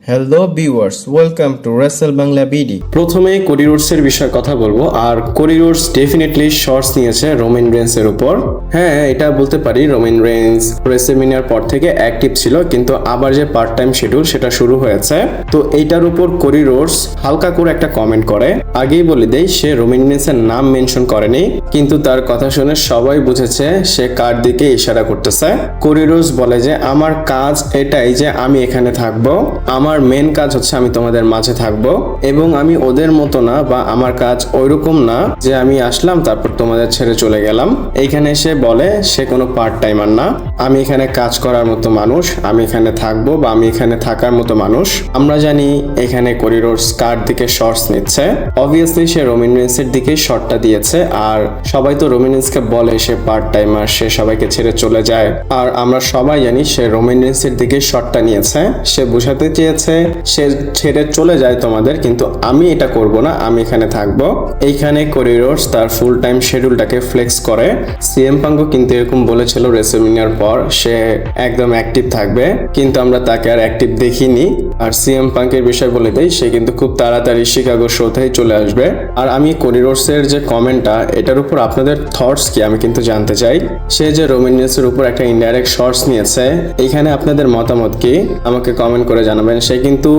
Hello viewers, welcome to Rachel Bangla BD. প্রথমে Cody রোডসের বিষয়ে কথা বলবো। আর কোডি রোডস ডেফিনেটলি শর্টস নিয়েছে রোমান রেন্সের উপর। হ্যাঁ, এটা বলতে পারি রোমান রেন্স রেসেলমেনিয়ার পর থেকে অ্যাক্টিভ ছিল, কিন্তু আবার যে পার্ট টাইম শিডিউল সেটা শুরু হয়েছে। তো এইটার উপর কোডি রোডস হালকা করে একটা কমেন্ট করে। আগেই বলে দেই, সে রোমান রেন্সের নাম মেনশন করেনি, কিন্তু তার কথা শুনে সবাই বুঝেছে সে কার দিকে ইশারা করতেছে। কোডি রোডস বলে যে আমার কাজ এটাই যে আমি এখানে থাকবো, আমার মেন কাজ হচ্ছে আমি তোমাদের মাঝে থাকবো, এবং আমি ওদের মতো না, বা আমার কাজ ওইরকম না যে আমি আসলাম তারপর তোমাদের ছেড়ে চলে গেলাম। এইখানে সে বলে সে কোনো পার্ট টাইমার না, আমি এখানে কাজ করার মতো মানুষ, আমি এখানে থাকবো বা আমি এখানে থাকার মতো মানুষ। আমরা জানি এখানে কোডি রোডস কার দিকে শর্টস নিচ্ছে। অবভিয়াসলি সে রোমান রেন্সের দিকেই শর্টটা দিয়েছে। আর সবাই তো রোমান রেন্সকে বলে সে পার্ট টাইমার, সে সবাইকে ছেড়ে চলে যায়। আর আমরা সবাই জানি সে রোমান রেন্সের দিকে শর্টটা নিয়েছে। সে বোঝাতে চেয়েছে সে ছেড়ে চলে যায় তোমাদের, কিন্তু আমি এটা করব না, আমি এখানে থাকবো। এইখানে কোডি রোডস তার ফুল টাইম শিডিউলটাকে ফ্লেক্স করে। সিএম পাঙ্কও কিন্তু এরকম বলেছিল রেসেলমেনিয়ার পর সে একদম অ্যাক্টিভ থাকবে, কিন্তু আমরা তাকে আর অ্যাক্টিভ দেখিনি। আর সিএম পাঙ্কের বিষয় বলে দেই, সে কিন্তু খুব তাড়াতাড়ি শিকাগো শোতেই চলে আসবে। আর আমি কোডি রোডসের যে কমেন্টটা, এটার উপর আপনাদের থটস কি আমি কিন্তু জানতে চাই। সে যে রোমান রেন্সের উপর একটা ইনডাইরেক্ট শর্টস নিয়েছে, এইখানে আপনাদের মতামত কি আমাকে কমেন্ট করে জানাবেন। সে কিন্তু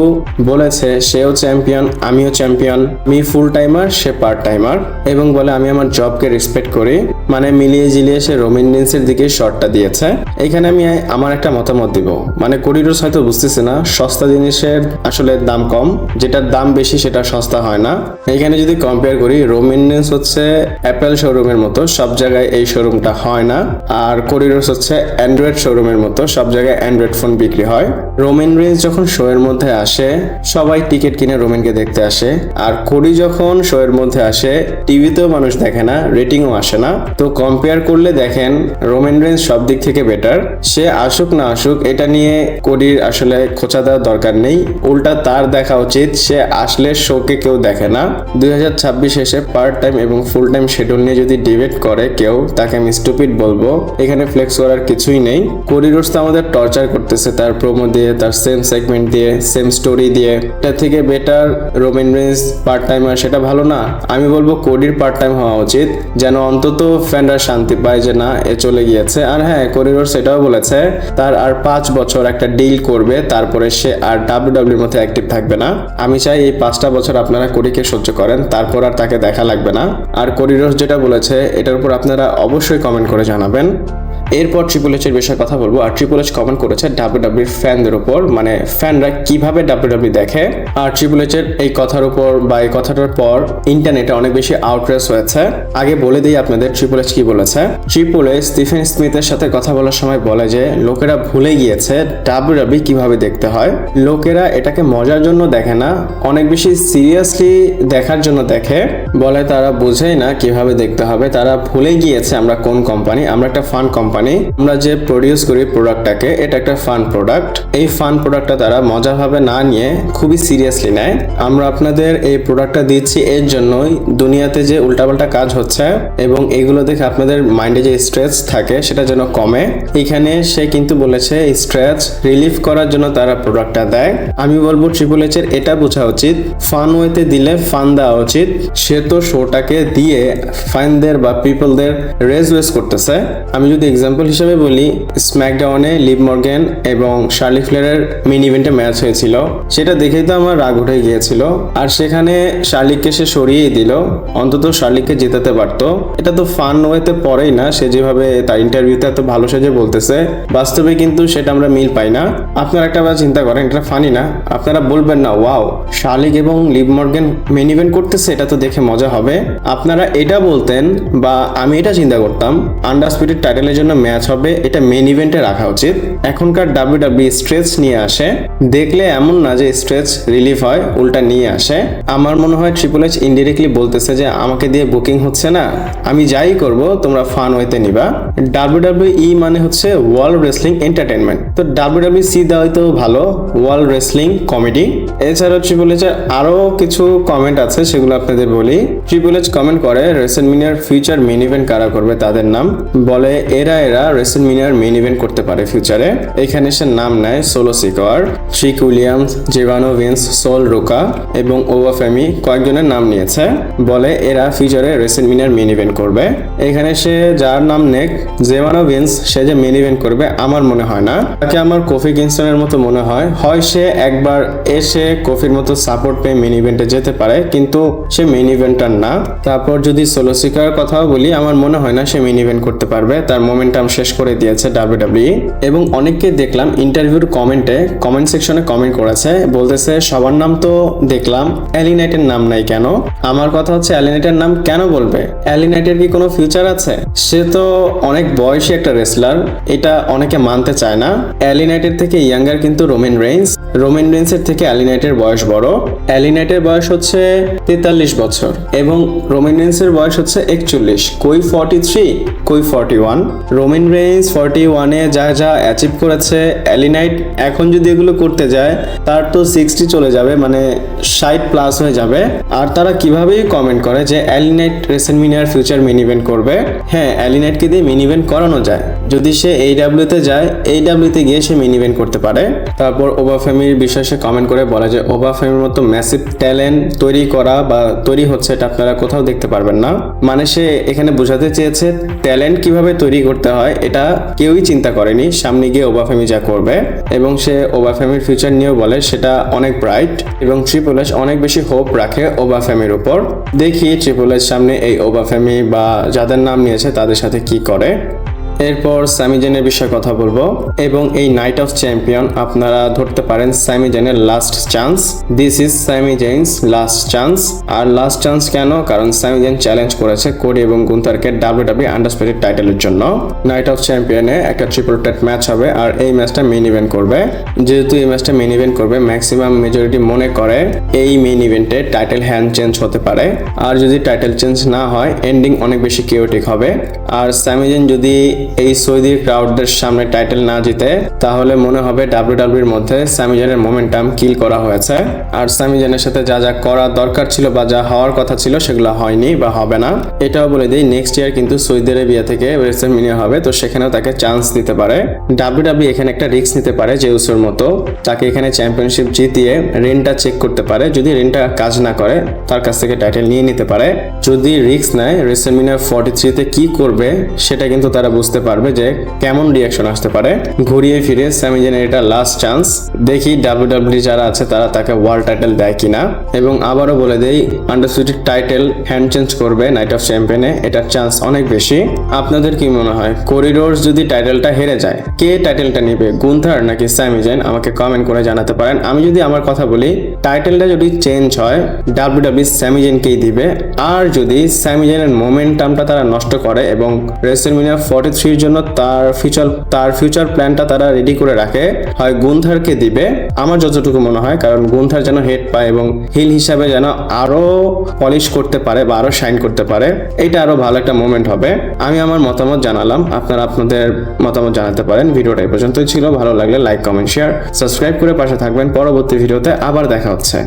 বলেছে সেও চ্যাম্পিয়ন, আমিও চ্যাম্পিয়ন, আমি ফুল টাইমার, সে পার্ট টাইমার, এবং বলে আমি আমার জবকে রেসপেক্ট করি। মানে মিলিয়ে জিলিয়ে সে রোমান রেন্সের দিকে শর্টটা দিয়েছে। এইখানে আমি আমার একটা মতামত দিব। মানে কোডি রোডস হয়তো বুঝতেছে না সস্তা জিনিসের আসলে দাম কম, যেটার দাম বেশি সেটা সস্তা হয় না। এইখানে যদি কম্পেয়ার করি, রোমান রেন্স হচ্ছে অ্যাপেল শোরুমের মতো, সব জায়গায় এই শোরুমটা হয় না। আর কোডি রোডস হচ্ছে অ্যান্ড্রয়েড শোরুমের মতো, সব জায়গায় অ্যান্ড্রয়েড ফোন বিক্রি হয়। রোমান রেন্স যখন শো এর মধ্যে আসে সবাই টিকিট কিনে রোমানকে দেখতে আসে, আর কোডি যখন শো এর মধ্যে আসে টিভিতেও মানুষ দেখে না, রেটিংও আসে না। তো কম্পেয়ার করলে দেখেন রোমান রেন্স সব দিক থেকে বেটার। সে আসুক না আসুক এটা নিয়ে কোডির আসলে খোঁচা দেওয়ার দরকার নেই, উল্টা তার দেখা উচিত সে আসলে শোকে কেউ দেখে না। 2026 এসে পার্ট টাইম এবং ফুল টাইম শিডিউল নিয়ে যদি ডিবেট করে কেউ, তাকে আমি স্টুপিড বলবো। এখানে ফ্লেক্স করার কিছুই নেই। কোডি রোডস তো আমাদের টর্চার করতেছে তার প্রোমো দিয়ে, তার সেম সেগমেন্ট দিয়ে, সেম স্টোরি দিয়ে। এটা থেকে better Roman Reigns part timer, সেটা ভালো না? আমি বলবো কোডির পার্ট টাইম হওয়া উচিত, যেন অন্তত ফ্যানরা শান্তি পায় যে না এ চলে গিয়েছে। আর হ্যাঁ, কোডি রোডস এটাও বলেছে তার আর 5 বছর একটা ডিল করবে, তারপরে সে আর ডাব্লিউডাব্লিউর মধ্যে অ্যাক্টিভ থাকবে না। আমি চাই এই 5টা বছর আপনারা কোডিকে সহ্য করেন, তারপর আর তাকে দেখা লাগবে না। আর কোডি রোডস যেটা বলেছে এটার উপর আপনারা অবশ্যই কমেন্ট করে জানাবেন। এরপর ট্রিপল এইচ এর বিষয়ে কথা বলবো। আর ট্রিপল এইচ কমেন্ট করেছে ডাব্লিউডাব্লিউর ফ্যানদের উপর, মানে ফ্যানরা কিভাবে ডাব্লিউডাব্লিউ দেখে। আর ট্রিপল এইচ এর এই কথার উপর বা এই কথাটার পর ইন্টারনেটে অনেক বেশি আউটরেস হয়েছে। আগে বলে দিই আপনাদের ট্রিপল এইচ কি বলেছে। ট্রিপল এইচ স্টিফেন স্মিথের সাথে কথা বলার সময় বলে যে লোকেরা ভুলে গিয়েছে ডাব্লিউডাব্লিউ কিভাবে দেখতে হয়। লোকেরা এটাকে মজার জন্য দেখে না, অনেক বেশি সিরিয়াসলি দেখার জন্য দেখে। বলে তারা বোঝেই না কিভাবে দেখতে হবে, তারা ভুলে গিয়েছে আমরা কোন কোম্পানি, আমরা একটা ফান কোম্পানি। আমরা যে প্রডিউস করি প্রোডাক্টটাকে, এটা একটা ফান প্রোডাক্ট। এই ফান প্রোডাক্টটা তারা মজাভাবে না নিয়ে খুবই সিরিয়াসলি নেয়। আমরা আপনাদের এই প্রোডাক্টটা দিচ্ছি এর জন্যই দুনিয়াতে যে উল্টাপাল্টা কাজ হচ্ছে এবং এগুলো দেখে আপনাদের মাইন্ডে যে স্ট্রেস থাকে সেটা যেন কমে। এখানে সে কিন্তু বলেছে স্ট্রেস রিলিফ করার জন্য তারা প্রোডাক্টটা দেয়। আমি বলবো ট্রিপল এইচ এর এটা বোঝা উচিত, ফান ওয়েতে দিলে ফান দেওয়া উচিত। সে তো শোটাকে দিয়ে ফানদের বা পিপলদের রেজ করতেছে। আমি যদি এক্সাম্পল হিসেবে বলি, স্ম্যাকডাউনে লিভ মর্গ্যান এবং শার্লি ফ্লেয়ারের মেইন ইভেন্টে ম্যাচ হয়েছিল, সেটা দেখেই তো আমার রাগ উঠে গিয়েছিল। আর সেখানে শার্লিককে সে সরিয়েই দিল, অন্তত শার্লিককে জেতাতে পারতো। এটা তো ফান ওয়েতে পড়েই না। সে যেভাবে তার ইন্টারভিউতে এত ভালো সেজে বলতেছে, বাস্তবে কিন্তু সেটা আমরা মিল পাই না। আপনারা একটা বার চিন্তা করেন, এটা ফানি না? আপনারা বলবেন না ওয়াও শার্লিক এবং লিভ মর্গ্যান মেইন ইভেন্ট করতেছে, এটা তো দেখে মজা হবে? আপনারা এটা বলতেন, বা আমি এটা চিন্তা করতাম আন্ডারস্পিডেড টাইটেলের জন্য ম্যাচ হবে, এটা মেইন ইভেন্টে রাখা উচিত। এখনকার ডাব্লিউডাব্লিউ স্ট্রেচ নিয়ে আসে, দেখলে এমন না যে স্ট্রেচ রিলিফ হয়, উল্টা নিয়ে আসে। আমার মনে হয় ট্রিপল এইচ ইনডিরেক্টলি বলতেছে যে আমাকে দিয়ে বুকিং হচ্ছে না, আমি যাই করব তোমরা ফান ওয়েতে নিবা। ডাব্লিউডাব্লিউই মানে হচ্ছে ওয়ার্ল্ড রেসলিং এন্টারটেইনমেন্ট, তো ডাব্লিউডাব্লিউসি দেওয়াই তো ভালো, ওয়ার্ল্ড রেসলিং কমেডি। এছাড়াও ট্রিপল এইচের আরো কিছু কমেন্ট আছে, সেগুলো আপনাদের বলি। ট্রিপল এইচ কমেন্ট করে রেসেলমেনিয়ার ফিউচার মেইন ইভেন্ট কারা করবে তাদের নাম, বলে এরা এরা রেসলমেনিয়ার মেইন ইভেন্ট করতে পারে ফিউচারে। এখানে সে নাম নেয় Solo Sikoa, Trick Williams, Jevon Evans, Sol Ruca এবং ওভা ফেমি কয়েকজনের নাম নিয়েছে। বলে এরা ফিউচারে রেসলমেনিয়ার মেইন ইভেন্ট করবে। এখানে সে যার নাম নেক জেভানো ভিন্স, সে যে মেইন ইভেন্ট করবে আমার মনে হয় না। তাকে আমার কোফি কিংস্টনের মতো মনে হয়। হয় সে একবার এসে কোফির মতো সাপোর্ট পেয়ে মেইন ইভেন্টে যেতে পারে, কিন্তু সে মেইন ইভেন্টার না। তারপর যদি সোলো সিকার কথাও বলি, আমার মনে হয় না সে মেইন ইভেন্ট করতে পারবে। তার মোমেন্টাম শেষ করে দিয়েছে WWE। এবং অনেককে দেখলাম ইন্টারভিউর কমেন্ট সেকশনে কমেন্ট করেছে, বলতেছে সবার নাম তো দেখলাম, এলি নাইটের নাম নাই কেন? আমার কথা হচ্ছে এলি নাইটের নাম কেন বলবে? এলি নাইটের কি কোনো ফিউচার আছে? সে তো অনেক বয়সী একটা রেসলার, এটা অনেকে মানতে চায় না। এলি নাইটের থেকে ইয়াঙ্গার কিন্তু রোমান রেইন্সের থেকে এলি নাইটের বয়স বড়। এলি নাইটের বয়স হচ্ছে 43 বছর এবং রোমান রেইন্সের বয়স হচ্ছে 41। কই 43, কই 41? রোমান রেইন্স 41-এ যা অ্যাচিভ করেছে, এলি নাইট এখন যদি এগুলো করতে যায় তার তো 60 চলে যাবে, মানে 60 প্লাস হয়ে যাবে। আর তারা কিভাবেই কমেন্ট করে যে এলি নাইট রেসলমেনিয়ার ফিউচার মেইন ইভেন্ট করবে। হ্যাঁ, এলি নাইটকে দিয়ে মেইন ইভেন্ট করানো যায়। যদি সে AEW-তে যায়, AEW-তে গিয়ে সে মেইন ইভেন্ট করতে পারে। তারপর ওভা ফেমির বিষয়ে সে কমেন্ট করে বলে যে ওভা ফেমির মতো ম্যাসিভ ট্যালেন্ট তৈরি করা বা তৈরি হচ্ছে, এটা আপনারা কোথাও দেখতে পারবেন না। মানে সে এখানে বোঝাতে চেয়েছে ট্যালেন্ট কিভাবে তৈরি করতে হয় এটা কেউই চিন্তা করেনি। সামনে গিয়ে ওভা ফেমি যা করবে, এবং সে ওভা ফেমির ফিউচার নিয়েও বলে সেটা অনেক ব্রাইট, এবং ট্রিপল এইচ অনেক বেশি হোপ রাখে ওভা ফেমির উপর। দেখি ট্রিপল এইচ সামনে এই ওভা ফেমি বা যাদের নাম নিয়েছে তাদের সাথে কি করে। এরপর স্যামি জেনের বিষয়ে কথা বলবো, এবং এই নাইট অফ চ্যাম্পিয়ন আপনারা ধরতে পারেন স্যামি জেনের last chance. This is Sami Zayn's last chance. আর লাস্ট চান্স কেন? কারণ স্যামি জেন চ্যালেঞ্জ করেছে কোডি এবং গুন্থারকে WWE আন্ডারস্পিরিট টাইটেলের জন্য। নাইট অফ চ্যাম্পিয়নে একটা ট্রিপল থ্রেট ম্যাচ হবে, আর এই ম্যাচটা মেইন ইভেন্ট করবে। যেহেতু এই ম্যাচটা মেইন ইভেন্ট করবে, ম্যাক্সিমাম মেজরিটি মনে করে এই মেইন ইভেন্টে টাইটেল হ্যান্ড চেঞ্জ হতে পারে। আর যদি টাইটেল চেঞ্জ না হয়, এন্ডিং অনেক বেশি কিওটিক হবে। আর স্যামি জেন যদি এই সৌদি ক্রাউডদের সামনে টাইটেল না জিতে, তাহলে মনে হবে WWE-র মধ্যে স্যামি জেনের মোমেন্টাম কিল করা হয়েছে। আর স্যামি জেনের সাথে যা করা দরকার ছিল বা যা হওয়ার কথা ছিল সেগুলো হয়নি বা হবে না। এটাও বলে দিই, নেক্সট ইয়ার কিন্তু সৌদি আরবিয়া থেকে রেসলমেনিয়া হবে, তো সেখানেও তাকে চান্স দিতে পারে। WWE এখানে একটা রিস্ক নিতে পারে জেউসের মতো, তাকে এখানে চ্যাম্পিয়নশিপ জিতিয়ে রেনটা চেক করতে পারে। যদি রেনটা কাজ না করে, তার কাছ থেকে টাইটেল নিয়ে নিতে পারে। যদি রিস্ক নেয়, রেসলমেনিয়া 43-তে কি করবে সেটা কিন্তু তারা বুঝতে পারবে যে কেমন রিয়াকশন আসতে পারে। ঘুরিয়ে ফিরে স্যামি জেনের এটা লাস্ট চান্স। দেখি WWE যারা আছে তারা তাকে ওয়ার্ল্ড টাইটেল দেয় কিনা। এবং আবারও বলে দেই, আন্ডারস্পিরিট টাইটেল হ্যান্ড চেঞ্জ করবে নাইট অফ চ্যাম্পিয়নে, এটার চান্স অনেক বেশি। আপনাদের কি মনে হয়, করিডোর যদি টাইটেলটা হেরে যায়, কে টাইটেলটা নিবে, গুন্থার নাকি স্যামি জেন? আমাকে কমেন্ট করে জানাতে পারেন। আমি যদি আমার কথা বলি, টাইটেলটা যদি চেঞ্জ হয়, WWE স্যামি জেনকেই দিবে। আর যদি স্যামি জেনের মোমেন্টামটা তারা নষ্ট করে এবং রেসলমেনিয়া 43-র জন্য তার ফিউচার প্ল্যানটা তারা রেডি করে রাখে, হয় গুন্থারকে দিবে আমার যতটুকু মনে হয়। কারণ গুন্থার যেন হেড পায় এবং হিল হিসাবে যেন আরো পলিশ করতে পারে বা আরো শাইন করতে পারে, এটা আরো ভালো একটা মোমেন্ট হবে। আমি আমার মতামত জানালাম, আপনারা আপনাদের মতামত জানাতে পারেন। ভিডিওটা এই পর্যন্তই ছিল। ভালো লাগলে লাইক, কমেন্ট, শেয়ার, সাবস্ক্রাইব করে পাশে থাকবেন। পরবর্তী ভিডিওতে আবার দেখা হচ্ছে।